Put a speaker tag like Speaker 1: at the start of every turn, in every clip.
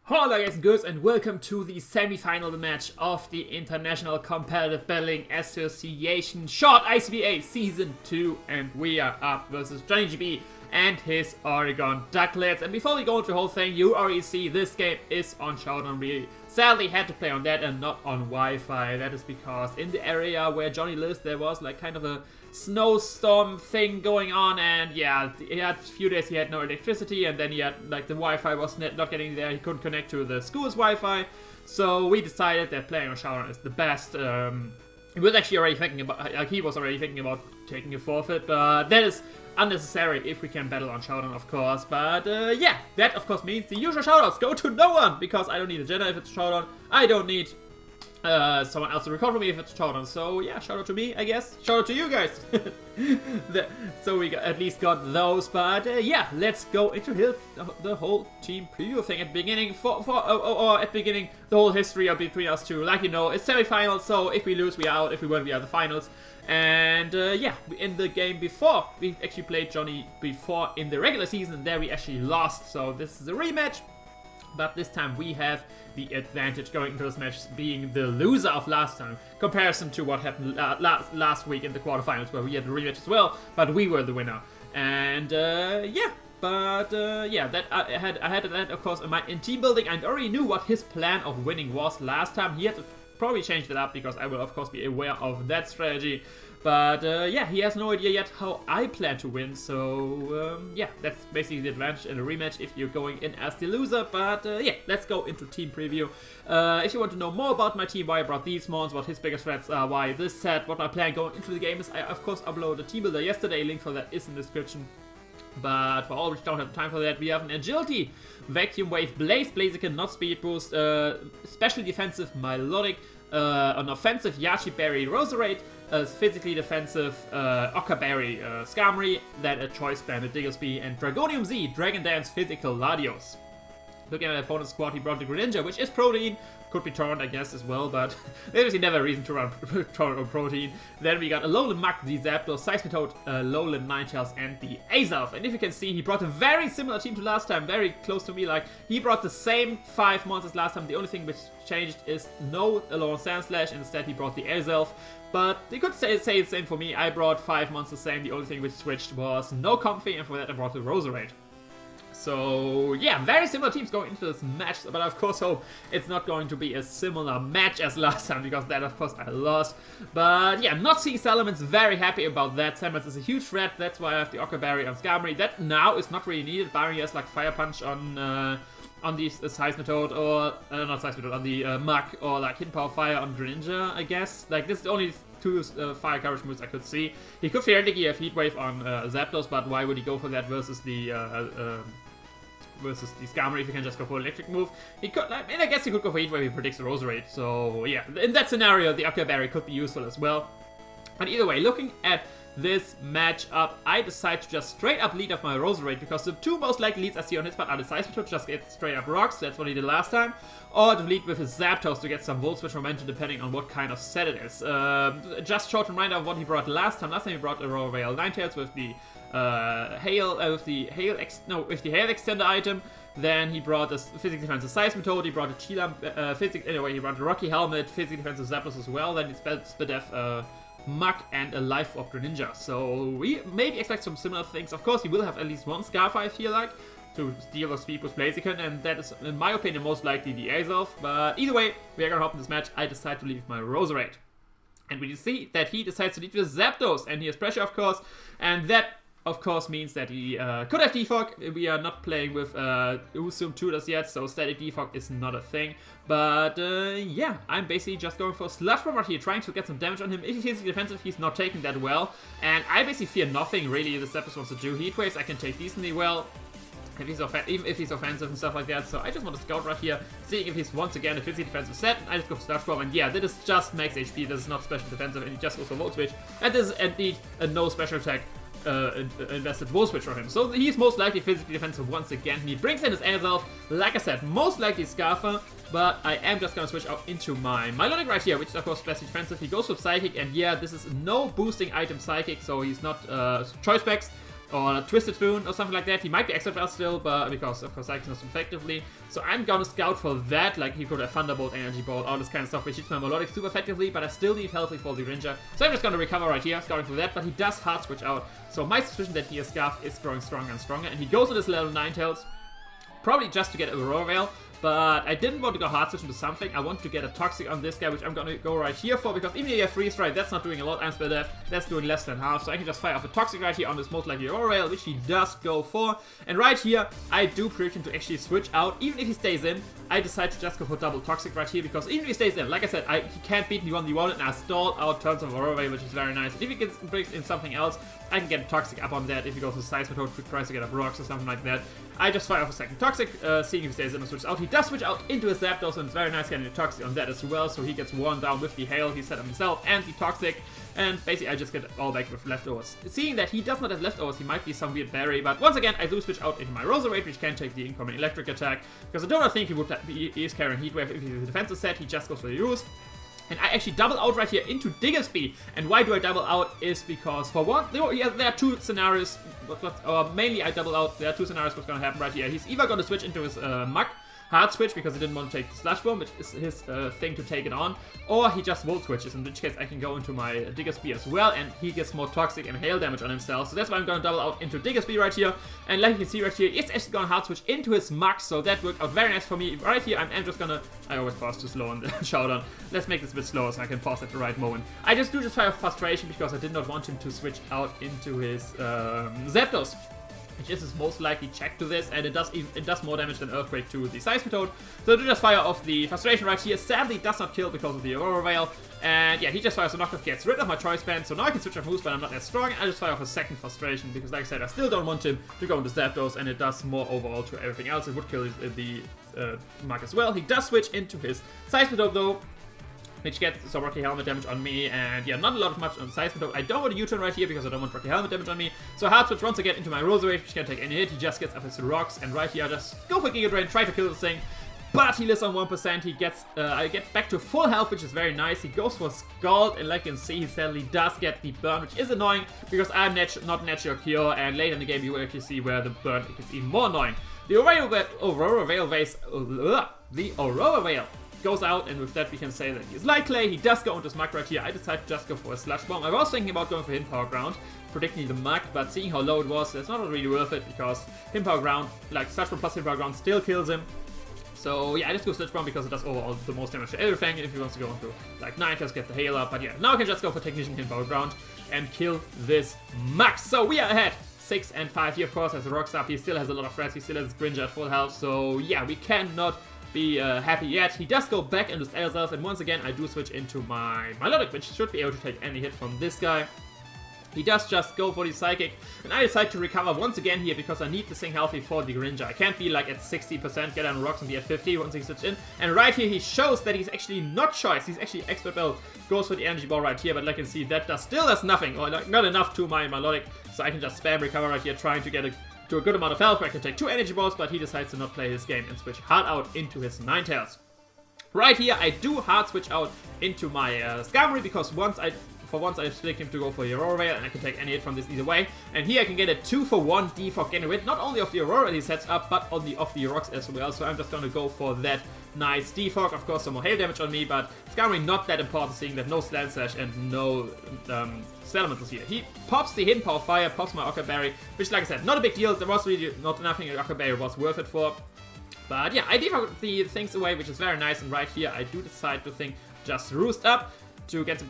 Speaker 1: Hello guys and girls and welcome to the semi-final match of the International Competitive Battling Association short ICBA Season 2, and we are up versus JohnnyGB and his Oregon Duckletts. And before we go into the whole thing, you already see this game is on Showdown. We sadly had to play on that and not on Wi-Fi. That is because in the area where Johnny lives there was like kind of a snowstorm thing going on, and yeah, he had a few days he had no electricity, and then he had like the Wi-Fi was not getting there. He couldn't connect to the school's Wi-Fi, so we decided that playing on Showdown is the best. He was actually already thinking about, like he was already thinking about taking a forfeit, but that is unnecessary if we can battle on Showdown, of course. But yeah, that of course means the usual shoutouts go to no one, because I don't need a Jenna if it's Showdown. I don't need someone else to record for me if it's Showdown. So yeah, shout out to me, I guess. Shout out to you guys. So we at least got those. But yeah, let's go into the whole team preview thing at the beginning. Or at the beginning, the whole history of between us two. Like you know, it's semi-finals, so if we lose, we are out. If we win, we are the finals. And yeah, in the game before, we actually played Johnny before in the regular season. There we actually lost, so this is a rematch. But this time we have the advantage going into this match, being the loser of last time, comparison to what happened last week in the quarterfinals, where we had the rematch as well, but we were the winner. And yeah, but yeah, that I had that of course in team building. I already knew what his plan of winning was last time. He had to probably change that up, because I will of course be aware of that strategy. But yeah, he has no idea yet how I plan to win, so yeah, that's basically the advantage in a rematch if you're going in as the loser. But yeah, let's go into team preview. If you want to know more about my team, why I brought these mons, what his biggest threats are, why this set, what my plan going into the game is, I of course uploaded a team builder yesterday, link for that is in the description. But for all which don't have time for that, we have an Agility, Vacuum Wave, Blaziken, not Speed Boost, Special Defensive, Melodic, an Offensive Yachiberry, Roserade, a physically defensive Ockerberry, Skarmory, then a Choice Band, Digglespie, and Dragonium Z, Dragon Dance, Physical, Latios. Looking at my opponent's squad, he brought the Greninja, which is Protein. Could be Torrent, I guess, as well, but there's never a reason to run Torrent or Protein. Then we got a Alolan Muk, the Zapdos, Seismitoad, Alolan Ninetales, and the Azelf. And if you can see, he brought a very similar team to last time, very close to me. Like, he brought the same 5 monsters last time. The only thing which changed is no Alolan Sandslash. Instead, he brought the Azelf. But you could say the same for me. I brought 5 monsters same. The only thing which switched was no Comfy, and for that I brought the Roserade. So yeah, very similar teams going into this match, but I of course hope it's not going to be a similar match as last time, because that of course I lost. But yeah, not seeing Salamence, very happy about that. Salamence is a huge threat, that's why I have the Ockerberry on Skarmory. That now is not really needed. Barry has like Fire Punch on the Seismitoad, or not Seismitoad, on the Muk, or like Hidden Power Fire on Greninja, I guess. Like this is the only two fire coverage moves I could see. He could theoretically have Heat Wave on Zapdos, but why would he go for that versus the Skarmory if he can just go for electric move? He could, I mean, I guess he could go for Heat Wave if he predicts the Roserade. So yeah, in that scenario, the Ockerberry could be useful as well. But either way, looking at this matchup, I decide to just straight up lead off my Roserade, because the two most likely leads I see on his part are the Seismitoad, just get straight up rocks, that's what he did last time, or to lead with his Zapdos to get some Volt Switch momentum depending on what kind of set it is. Just short reminder of what he brought last time. Last time he brought a Royal Ninetales with the Hail Extender item. Then he brought a Physical Defensive Seismitoad, he brought a Chilam, he brought a Rocky Helmet, Physical Defensive Zapdos as well, then he Spidef, Muk, and a Life Orb Greninja. So we maybe expect some similar things. Of course, he will have at least one Scarf, I feel like, to deal with Speed Boost Blaziken, and that is, in my opinion, most likely the Azelf. But either way, we are gonna hop in this match. I decide to leave my Roserade. And we see that he decides to lead with Zapdos, and he has pressure, of course, and that of course means that he could have Defog. We are not playing with Usum Tutors yet, so static Defog is not a thing. But yeah, I'm basically just going for Sludge Bomb right here, trying to get some damage on him. If he's defensive, he's not taking that well. And I basically fear nothing really this episode wants to do. Heat Waves I can take decently well, even if he's offensive and stuff like that. So I just want to scout right here, seeing if he's once again a physically defensive set. I just go for Sludge Bomb, and yeah, that is just max HP. This is not special defensive, and he just goes for Volt Switch. And this is indeed a no special attack invested Volt Switch for him. So he's most likely physically defensive once again. He brings in his Azelf, like I said, most likely Scarfer, but I am just gonna switch out into my Melodic right here, which is of course best defensive. He goes with Psychic, and yeah, this is no boosting item Psychic, so he's not Choice Specs. or a Twisted Spoon or something like that. He might be Expert Bell still, but because of course I can effectively. So I'm gonna scout for that, like he could have Thunderbolt, Energy Ball, all this kind of stuff, which hits my Melodic super effectively, but I still need Healthy for the Greninja. So I'm just gonna recover right here, scouting for that, but he does Hard Switch out. So my suspicion that he has Scarf is growing stronger and stronger, and he goes to this level 9 Tails, probably just to get Aurora Veil. But I didn't want to go Hard Switch into something. I want to get a Toxic on this guy, which I'm going to go right here for, because even if you have Freeze Ray, that's not doing a lot. I'm Spell Death, that's doing less than half. So I can just fire off a Toxic right here on this most likely Aurora Rail, which he does go for. And right here, I do predict him to actually switch out. Even if he stays in, I decide to just go for double Toxic right here, because even if he stays in, like I said, he can't beat me 1v1, and I stalled out turns of Aurora Rail, which is very nice. And if he brings in something else, I can get a Toxic up on that if he goes to Seismitoad, tries to get up Rocks or something like that. I just fire off a second Toxic, seeing if he stays in and switches out. He does switch out into his Zapdos, and it's very nice getting a Toxic on that as well, so he gets one down with the Hail he set up himself and the Toxic, and basically I just get all back with leftovers. Seeing that he does not have leftovers, he might be some weird berry, but once again, I do switch out into my Roserade, which can take the incoming Electric attack, because I don't think he is carrying Heat Wave if he's a defensive set. He just goes for the Roost. And I actually double out right here into Diggersby. And why do I double out is because, for one, there are two scenarios, mainly I double out, there are two scenarios what's going to happen right here. He's either going to switch into his Muk, Hard Switch, because he didn't want to take the Slash Bomb, which is his thing to take it on, or he just Volt Switches, in which case I can go into my Diggersby as well, and he gets more Toxic and Hail damage on himself, so that's why I'm going to double out into Diggersby right here, and like you can see right here, it's actually going to Hard Switch into his Muk, so that worked out very nice for me. Right here, I'm just gonna, I always pause too slow on the Showdown, let's make this a bit slower so I can pause at the right moment. I just do this fire of Frustration because I did not want him to switch out into his Zapdos, which is his most likely check to this, and it does more damage than Earthquake to the Seismitoad. So I do just fire off the Frustration right here. Sadly, does not kill because of the Aurora Veil. And yeah, he just fires a Knockoff, gets rid of my Choice Band, so now I can switch off moves, but I'm not as strong. I just fire off a second Frustration, because like I said, I still don't want him to go into Zapdos, and it does more overall to everything else. It would kill the Muk as well. He does switch into his Seismitoad though, which gets some Rocky Helmet damage on me, and yeah, not a lot of much on Seismitoad. I don't want a U-turn right here because I don't want Rocky Helmet damage on me. So Hard Switch once again into my Roserade, which can't take any hit. He just gets up his Rocks, and right here I just go for Giga Drain, try to kill this thing. But he lives on 1%, he gets, I get back to full health, which is very nice. He goes for Scald, and like you can see, he sadly does get the burn, which is annoying, because I'm not Natural Cure, and later in the game you will actually see where the burn is even more annoying. The Aurora Veil goes out, and with that we can say that he is Light Clay. He does go into his Muk right here. I decided to just go for a Slush Bomb. I was thinking about going for Hidden Power Ground, predicting the Muk, but seeing how low it was, it's not really worth it, because Hidden Power Ground, like Slush Bomb plus Hidden Power Ground, still kills him. So yeah, I just go Slush Bomb because it does overall the most damage to everything. If he wants to go into like Ninetales, get the Hail up, but yeah, now I can just go for Technician, Hidden Power Ground, and kill this Muk. So we are ahead 6 and 5. He of course has a Rocks up, he still has a lot of threats, he still has Greninja at full health, so yeah, we cannot be happy yet. He does go back into his Airself, and once again I do switch into my Melodic, which should be able to take any hit from this guy. He does just go for the Psychic, and I decide to recover once again here because I need this thing healthy for the Greninja. I can't be like at 60%, get on Rocks and be at 50 once he switches in. And right here he shows that he's actually not Choice, he's actually Expert Bell, goes for the Energy Ball right here, but like you can see that still does nothing, or like, not enough to my Melodic, so I can just spam recover right here, trying to get to a good amount of health where I can take 2 Energy Balls, but he decides to not play his game and switch hard out into his Ninetales. Right here I do hard switch out into my Skarmory, because once I expect him to go for the Aurora Veil, and I can take any hit from this either way. And here I can get a 2-for-1 defog, getting rid not only of the Aurora he sets up, but of the Rocks as well. So I'm just gonna go for that nice defog. Of course, some more hail damage on me, but Skarmory not that important, seeing that no Slant Slash and no Salamence here. He pops the Hidden Power Fire, pops my Occa Berry, which, like I said, not a big deal. There was really not nothing Occa Berry was worth it for. But yeah, I defog the things away, which is very nice. And right here, I do decide to think just Roost up to get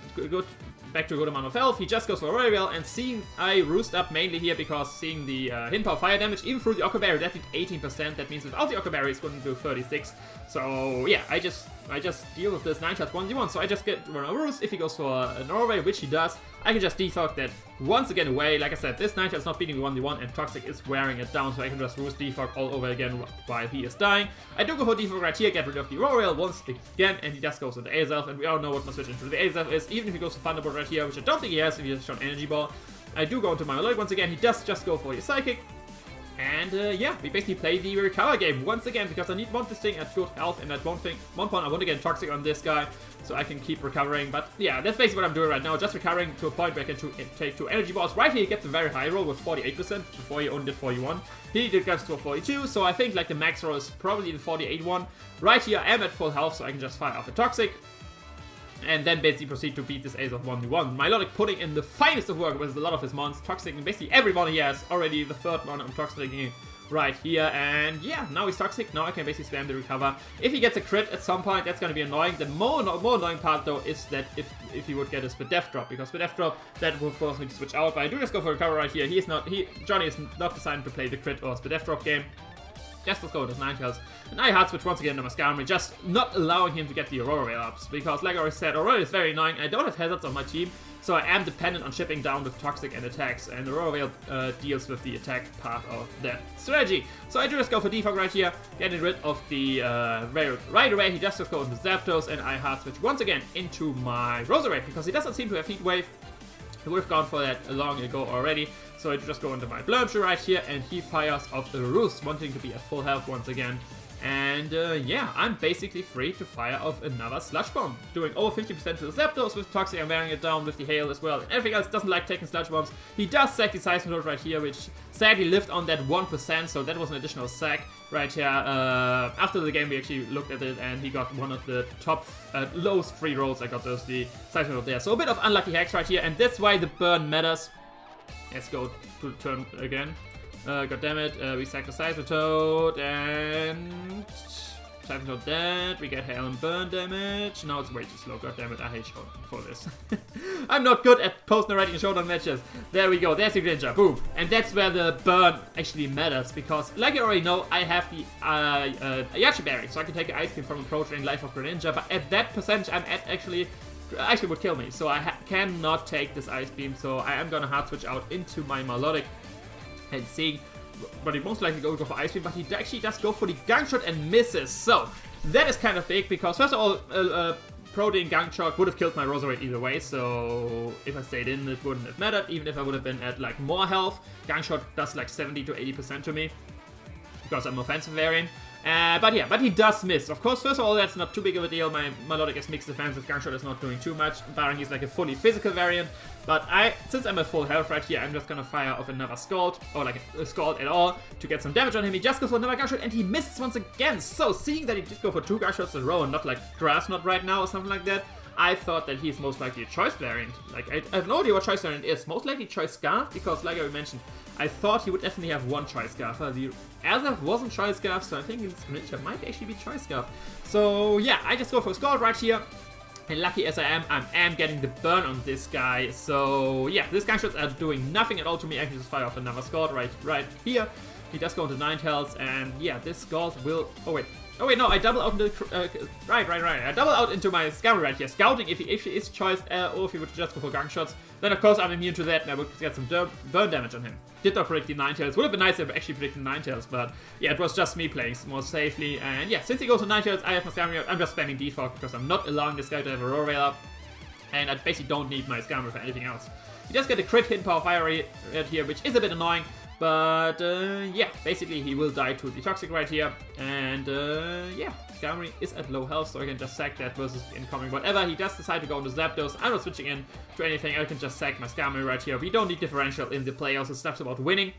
Speaker 1: back to a good amount of health. He just goes for Aurora Veil, and seeing I Roost up mainly here because seeing the Hidden Power Fire damage, even through the Occa Berry, that did 18%. That means without the Occa Berry, it's going to do 36. So yeah, I just deal with this 9-shot 1v1. So I just get one Roost. If he goes for an Aurora Veil, which he does, I can just defog that once again away. Like I said, this 9-shot is not beating the 1v1, and Toxic is wearing it down, so I can just Roost defog all over again while he is dying. I do go for defog right here, get rid of the Aurora Veil once again, and he just goes to the Azelf, and we all know what my switch into the Azelf is, even if he goes to Thunderbolt right here, which I don't think he has if he has shown Energy Ball. I do go into my Melodic once again. He does just go for his Psychic, And yeah, we basically play the recover game once again because I need one thing at good health, and at one point I want to get Toxic on this guy so I can keep recovering. But yeah, that's basically what I'm doing right now, just recovering to a point where I can take 2 energy balls. Right here he gets a very high roll with 48%, before he only did 41. He did get to a 42, so I think like the max roll is probably the 48 one. Right here I am at full health, so I can just fire off a Toxic. And then basically proceed to beat this ace of 1v1. Milotic putting in the finest of work with a lot of his mons, Toxic, basically everyone he has. Already the third one I'm Toxicing right here. And yeah, now he's Toxic. Now I can basically spam the recover. If he gets a crit at some point, that's going to be annoying. The more annoying part though is that if he would get a Spidef drop, because Spidef drop, that will force me to switch out. But I do just go for recover right here. Johnny is not decided to play the crit or Spidef drop game. Just let's go with his 9 tails. And I hard switch once again to my Skarmory, just not allowing him to get the Aurora Veil ups. Because like I already said, Aurora is very annoying. I don't have hazards on my team, so I am dependent on shipping down with Toxic and attacks. And Aurora Veil deals with the attack part of that strategy. So I do just go for Defog right here, getting rid of the Veil right away. He just go into Zapdos, and I hard switch once again into my Roserade, because he doesn't seem to have Heat Wave. He would have gone for that long ago already. So I just go into my Blurmshoe right here, and he fires off the Roost, wanting to be at full health once again. And yeah, I'm basically free to fire off another Sludge Bomb, doing over 50% to the Zapdos. With Toxic, I'm wearing it down with the Hail as well. Everything else doesn't like taking Sludge Bombs. He does sack the Seismitoad right here, which sadly lived on that 1%, so that was an additional sack right here. After the game, we actually looked at it, and he got one of the top lowest 3 rolls. I got those, the Seismitoad there. So a bit of unlucky hacks right here, and that's why the burn matters. Let's go to turn again. God damn it, we sack the Seismitoad, and Seismitoad dead. We get Hail and Burn damage. Now it's way too slow. God damn it, I hate Showdown for this. I'm not good at post-narrating Showdown matches. There we go, there's the Greninja, boom. And that's where the burn actually matters, because like you already know, I have the Yachi Berry, so I can take an Ice Beam from Approach and Life of Greninja, but at that percentage I'm at actually Ice Beam would kill me, so I cannot take this Ice Beam, so I am gonna hard switch out into my Milotic and seeing, but he most likely go for Ice Beam, but he actually does go for the Gunk Shot and misses. So that is kind of big, because first of all, Protein Gunk Shot would have killed my Roserade either way, so if I stayed in, it wouldn't have mattered, even if I would have been at like more health. Gunk Shot does like 70 to 80% to me, because I'm offensive variant. But yeah, but he does miss. Of course, first of all, that's not too big of a deal. My Milotic is mixed defensive. Gunk Shot is not doing too much, barring he's like a fully physical variant. But since I'm at full health right here, I'm just gonna fire off another Scald, or like a Scald at all, to get some damage on him. He just goes for another Gunk Shot, and he misses once again. So, seeing that he did go for 2 Gunk Shots in a row, and not like Grass Knot right now or something like that, I thought that he's most likely a Choice variant. Like, I have no idea what Choice variant is. Most likely Choice Scarf, because like I mentioned, I thought he would definitely have 1 Choice Scarf. The Azelf wasn't Choice Scarf, so I think this Greninja might actually be Choice Scarf. So yeah, I just go for a Scald right here. And lucky as I am getting the burn on this guy. So yeah, these Gunk Shots are doing nothing at all to me. I can just fire off another Scald right here. He does go into 9 tails, and yeah, this Scald will... Oh wait, no, I double out into right. I double out into my Skarmory right here, scouting if he is choice, or if he would just go for Gunk Shots. Then of course I'm immune to that, and I would get some burn damage on him. Did not predict the 9 tails. Would have been nice if I actually predicted 9 tails, but yeah, it was just me playing more safely. And yeah, since he goes to 9 tails, I have my Skarmory. I'm just spamming Defog because I'm not allowing this guy to have a Aurora Veil up, and I basically don't need my Skarmory for anything else. He does get a crit hit power fire rate here, which is a bit annoying. But yeah, basically he will die to the Toxic right here, and yeah, Skarmory is at low health, so I can just sack that versus incoming whatever. He does decide to go into Zapdos. I'm not switching in to anything. I can just sack my Skarmory right here. We don't need differential in the playoffs. It's stuff's about winning.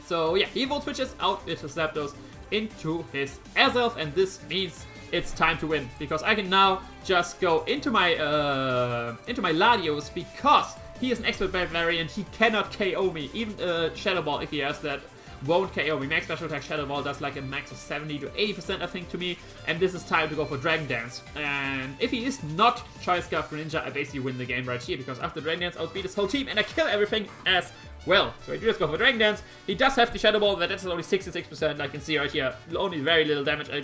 Speaker 1: So yeah, he volt switches out into Zapdos into his Azelf, and this means it's time to win, because I can now just go into my Latios, because he is an expert variant. He cannot KO me. Even Shadow Ball, if he has that, won't KO me. Max Special Attack Shadow Ball does like a max of 70 to 80%, I think, to me. And this is time to go for Dragon Dance. And if he is not Choice Scarf Greninja, I basically win the game right here, because after Dragon Dance, I'll beat his whole team and I kill everything as well. So I do just go for Dragon Dance. He does have the Shadow Ball, but that's only 66%. I can see right here, only very little damage. I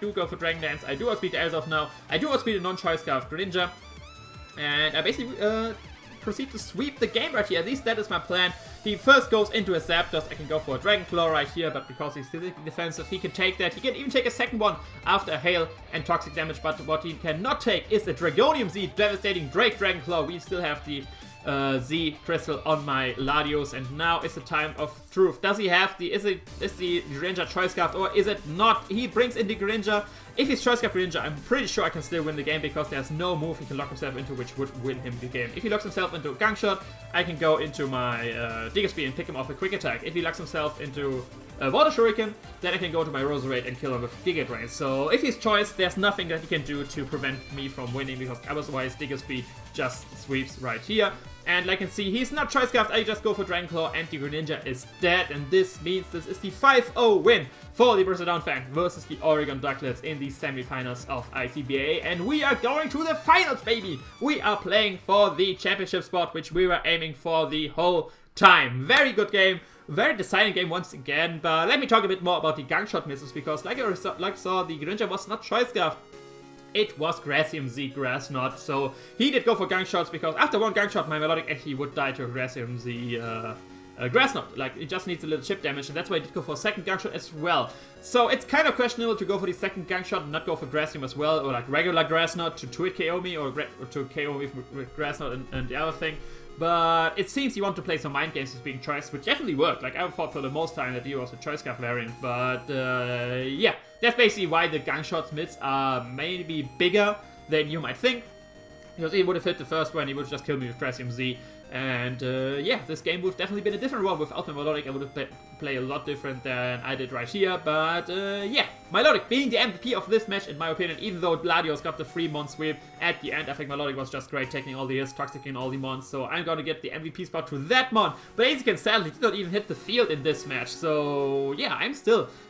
Speaker 1: do go for Dragon Dance. I do outspeed the Azelf now. I do outspeed the non-Choice Scarf Greninja. And I basically proceed to sweep the game right here. At least that is my plan. He first goes into a Zapdos. I can go for a Dragon Claw right here, but because he's physically defensive, he can take that. He can even take a second one after a Hail and Toxic damage, but what he cannot take is a Dragonium Z, devastating Dragon Claw. We still have the Z Crystal on my Latios, and now is the time of truth. Does he have the, is the Greninja Choice Scarf, or is it not? He brings in the Greninja. If he's Choice Scarf Greninja, I'm pretty sure I can still win the game, because there's no move he can lock himself into which would win him the game. If he locks himself into a Gunk Shot, I can go into my Digger Speed and pick him off a Quick Attack. If he locks himself into a Water Shuriken, then I can go to my Roserade and kill him with Giga Drain. So if he's Choice, there's nothing that he can do to prevent me from winning, because otherwise Digger Speed just sweeps right here. And like you can see, he's not Choice Scarfed, I just go for Dragon Claw, and the Greninja is dead, and this means this is the 5-0 win for the Borussia Donphan versus the Oregon Duckletts in the semifinals of ICBA, and we are going to the finals, baby! We are playing for the championship spot, which we were aiming for the whole time. Very good game, very deciding game once again, but let me talk a bit more about the Gunk Shot misses, because like I saw, the Greninja was not Choice Scarfed. It was Grassium Z Grass Knot, so he did go for Gunk Shots, because after one Gunk Shot, my Melodic actually would die to a Grassium Z Grass Knot. Like, it just needs a little chip damage, and that's why I did go for a second Gunk Shot as well. So it's kind of questionable to go for the second Gunk Shot and not go for Grassium as well, or like regular Grass Knot to 2-hit KO me, or to KO me with Grass Knot and the other thing. But it seems you want to play some mind games with being Choice, which definitely worked. Like, I thought for the most time that he was a Choice Scarf variant, but yeah. That's basically why the Gunk Shots mids are maybe bigger than you might think. Because he would have hit the first one, he would have just killed me with Grassium Z. And yeah, this game would have definitely been a different one. Without my Melodic, I would have played a lot different than I did right here. But yeah, Melodic being the MVP of this match, in my opinion, even though Latios got the 3-mon sweep at the end. I think Melodic was just great, taking all the hits, toxicing all the mons. So I'm going to get the MVP spot to that mon. But as you can sadly did not even hit the field in this match. So yeah,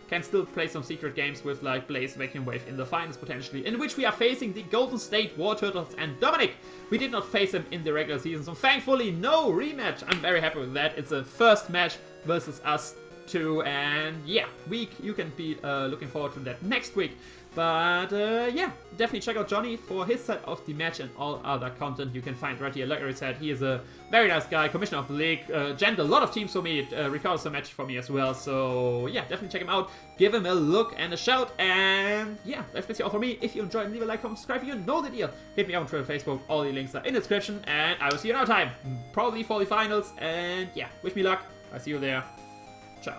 Speaker 1: can still play some secret games with like Blaze, Vacuum Wave in the finals potentially, in which we are facing the Golden State War Turtles and Dominic. We did not face him in the regular season, so thankfully no rematch. I'm very happy with that. It's a first match versus us two, and yeah, you can be looking forward to that next week. But yeah, definitely check out Johnny for his side of the match and all other content you can find right here. Like I said, he is a very nice guy, commissioner of the league, jammed a lot of teams for me, recorded some matches for me as well. So yeah, definitely check him out, give him a look and a shout, and yeah, that's basically all for me. If you enjoyed, leave a like, comment, subscribe, you know the deal. Hit me up on Twitter, Facebook, all the links are in the description, and I will see you another time, probably for the finals, and yeah, wish me luck, I'll see you there, ciao.